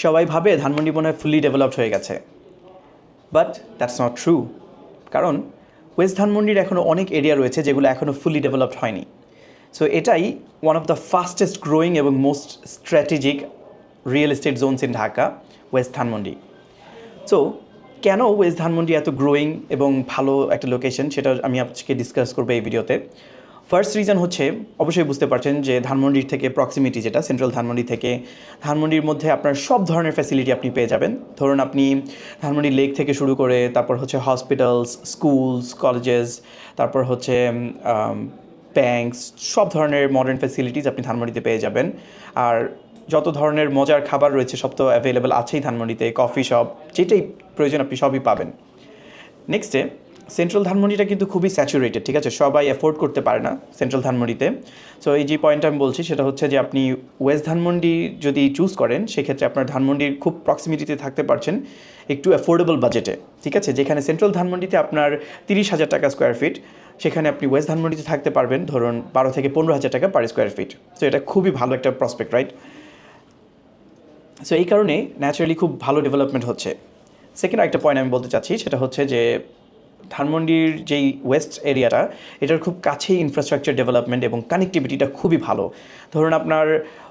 সবাই ভাবে ধানমন্ডি মনে হয় ফুললি ডেভেলপড হয়ে গেছে, বাট দ্যাটস নট ট্রু। কারণ ওয়েস্ট ধানমন্ডির এখনও অনেক এরিয়া রয়েছে যেগুলো এখনও ফুললি ডেভেলপড হয়নি। সো এটাই one of the fastest growing এবং most strategic real estate zones in Dhaka, west Dhanmondi. So কেন ওয়েস্ট ধানমন্ডি এত গ্রোয়িং এবং ভালো একটা লোকেশন, সেটা আমি আজকে ডিসকাস করবো এই ভিডিওতে। ফার্স্ট রিজন হচ্ছে, অবশ্যই বুঝতে পারছেন যে ধানমন্ডির থেকে প্রক্সিমিটি, যেটা সেন্ট্রাল ধানমন্ডি থেকে ধানমন্ডির মধ্যে আপনার সব ধরনের ফ্যাসিলিটি আপনি পেয়ে যাবেন। ধরুন আপনি ধানমন্ডি লেক থেকে শুরু করে তারপর হচ্ছে হসপিটালস, স্কুলস, কলেজেস, তারপর হচ্ছে ব্যাঙ্কস, সব ধরনের মডার্ন ফ্যাসিলিটিস আপনি ধানমন্ডিতে পেয়ে যাবেন। আর যত ধরনের মজার খাবার রয়েছে সব তো অ্যাভেলেবেল আছেই ধানমন্ডিতে, কফি শপ, যেটাই প্রয়োজন আপনি সবই পাবেন। নেক্সটে সেন্ট্রাল ধানমন্ডিটা কিন্তু খুবই স্যাচুরেটেড, ঠিক আছে, সবাই অ্যাফোর্ড করতে পারে না সেন্ট্রাল ধানমন্ডিতে। সো এই যে পয়েন্টটা আমি বলছি সেটা হচ্ছে যে আপনি ওয়েস্ট ধানমন্ডি যদি চুজ করেন সেক্ষেত্রে আপনার ধানমন্ডির খুব প্রক্সিমিটিতে থাকতে পারছেন একটু অ্যাফোর্ডেবল বাজেটে, ঠিক আছে। যেখানে সেন্ট্রাল ধানমন্ডিতে আপনার 30,000 টাকা স্কোয়ার ফিট, সেখানে আপনি ওয়েস্ট ধানমন্ডিতে থাকতে পারবেন ধরুন 12 থেকে 15,000 টাকা পার স্কোয়ার ফিট। সো এটা খুবই ভালো একটা প্রসপেক্ট, রাইট? সো এই কারণে ন্যাচারালি খুব ভালো ডেভেলপমেন্ট হচ্ছে। সেকেন্ড একটা পয়েন্ট আমি বলতে চাচ্ছি সেটা হচ্ছে যে ধানমন্ডির যেই ওয়েস্ট এরিয়াটা, এটার খুব কাছেই ইনফ্রাস্ট্রাকচার ডেভেলপমেন্ট এবং কানেক্টিভিটিটা খুবই ভালো। ধরুন আপনার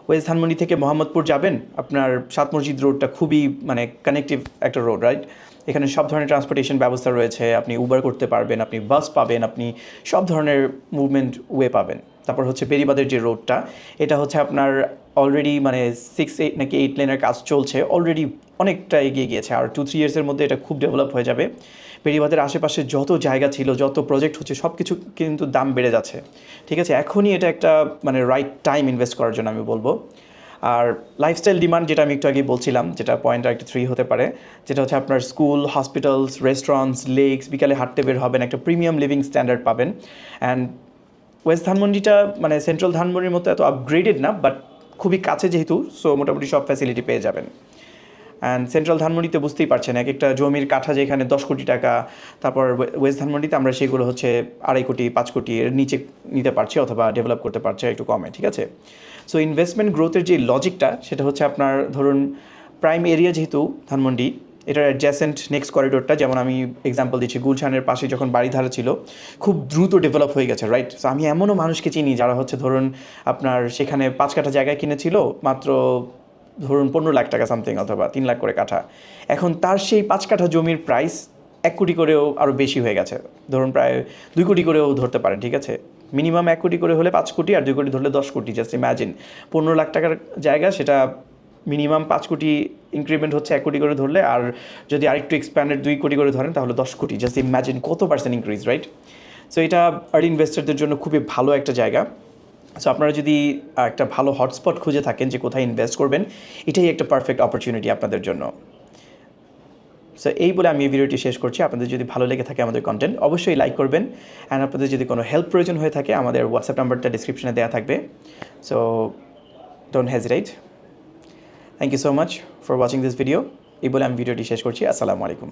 ওয়েস্ট ধানমন্ডি থেকে মোহাম্মদপুর যাবেন, আপনার সাত মসজিদ রোডটা খুবই মানে কানেক্টিভ একটা রোড, রাইট? এখানে সব ধরনের ট্রান্সপোর্টেশন ব্যবস্থা রয়েছে, আপনি উবার করতে পারবেন, আপনি বাস পাবেন, আপনি সব ধরনের মুভমেন্ট ওয়ে পাবেন। তারপর হচ্ছে বেরিবাদের যে রোডটা, এটা হচ্ছে আপনার অলরেডি মানে 6-8 নাকি 8 লেনের কাজ চলছে, অলরেডি অনেকটা এগিয়ে গিয়েছে, আর 2-3 ইয়ার্সের মধ্যে এটা খুব ডেভেলপ হয়ে যাবে। বেরিবাদের আশেপাশে যত জায়গা ছিল, যত প্রজেক্ট হচ্ছে, সব কিছু কিন্তু দাম বেড়ে যাচ্ছে, ঠিক আছে। এখনই এটা একটা মানে রাইট টাইম ইনভেস্ট করার জন্য আমি বলবো। আর লাইফস্টাইল ডিমান্ড, যেটা আমি একটু আগে বলছিলাম, যেটা পয়েন্ট একটা 3 হতে পারে, যেটা হচ্ছে আপনার স্কুল, হসপিটালস, রেস্টুরেন্টস, লেকস, বিকালে হাঁটতে বের হবেন, একটা প্রিমিয়াম লিভিং স্ট্যান্ডার্ড পাবেন। অ্যান্ড ওয়েস্ট ধানমন্ডিটা মানে সেন্ট্রাল ধানমন্ডির মতো এত আপগ্রেডেড না, বাট খুবই কাছে যেহেতু, সো মোটামুটি সব ফ্যাসিলিটি পেয়ে যাবেন। অ্যান্ড সেন্ট্রাল ধানমন্ডিতে বুঝতেই পারছেন এক একটা জমির কাঠা যেখানে 10 কোটি টাকা, তারপর ওয়েস্ট ধানমন্ডিতে আমরা সেগুলো হচ্ছে 2.5 কোটি 5 কোটি এর নিচে নিতে পারছি অথবা ডেভেলপ করতে পারছি একটু কমে, ঠিক আছে। সো ইনভেস্টমেন্ট গ্রোথের যে লজিকটা, সেটা হচ্ছে আপনার ধরুন প্রাইম এরিয়া যেহেতু ধানমন্ডি, এটার অ্যাডজাসেন্ট নেক্সট করিডোরটা, যেমন আমি এক্সাম্পল দিচ্ছি, গুলশানের পাশে যখন বাড়িধারা ছিল, খুব দ্রুত ডেভেলপ হয়ে গেছে, রাইট? সো আমি এমনও মানুষকে চিনি যারা হচ্ছে ধরুন আপনার সেখানে 5 কাঠা জায়গায় কিনেছিল মাত্র ধরুন 15 লাখ টাকা সামথিং অথবা 3 লাখ করে কাঠা, এখন তার সেই 5 কাঠা জমির প্রাইস 1 কোটি করেও আরও বেশি হয়ে গেছে, ধরুন প্রায় 2 কোটি করেও ধরতে পারেন, ঠিক আছে। মিনিমাম 1 কোটি করে হলে 5 কোটি, আর 2 কোটি ধরলে 10 কোটি। জাস্ট ইম্যাজিন 15 লাখ টাকার জায়গা, সেটা মিনিমাম 5 কোটি ইনক্রিমেন্ট হচ্ছে 1 কোটি করে ধরলে, আর যদি আরেকটু এক্সপ্যান্ডেড 2 কোটি করে ধরেন তাহলে 10 কোটি। জাস্ট ইম্যাজিন কত পার্সেন্ট ইনক্রিজ, রাইট? সো এটা আর্লি ইনভেস্টরদের জন্য খুবই ভালো একটা জায়গা। সো আপনারা যদি একটা ভালো হটস্পট খুঁজে থাকেন যে কোথায় ইনভেস্ট করবেন, এটাই একটা পারফেক্ট অপরচুনিটি আপনাদের জন্য। সো এই বলে আমি এই ভিডিওটি শেষ করছি। আপনাদের যদি ভালো লেগে থাকে আমাদের কন্টেন্ট, অবশ্যই লাইক করবেন। অ্যান্ড আপনাদের যদি কোনো হেল্প প্রয়োজন হয়ে থাকে, আমাদের হোয়াটসঅ্যাপ নাম্বারটা ডিসক্রিপশনে দেওয়া থাকবে। So don't hesitate. Thank you so much for watching this video. এই বলে আমি ভিডিওটি শেষ করছি। আসসালামু আলাইকুম।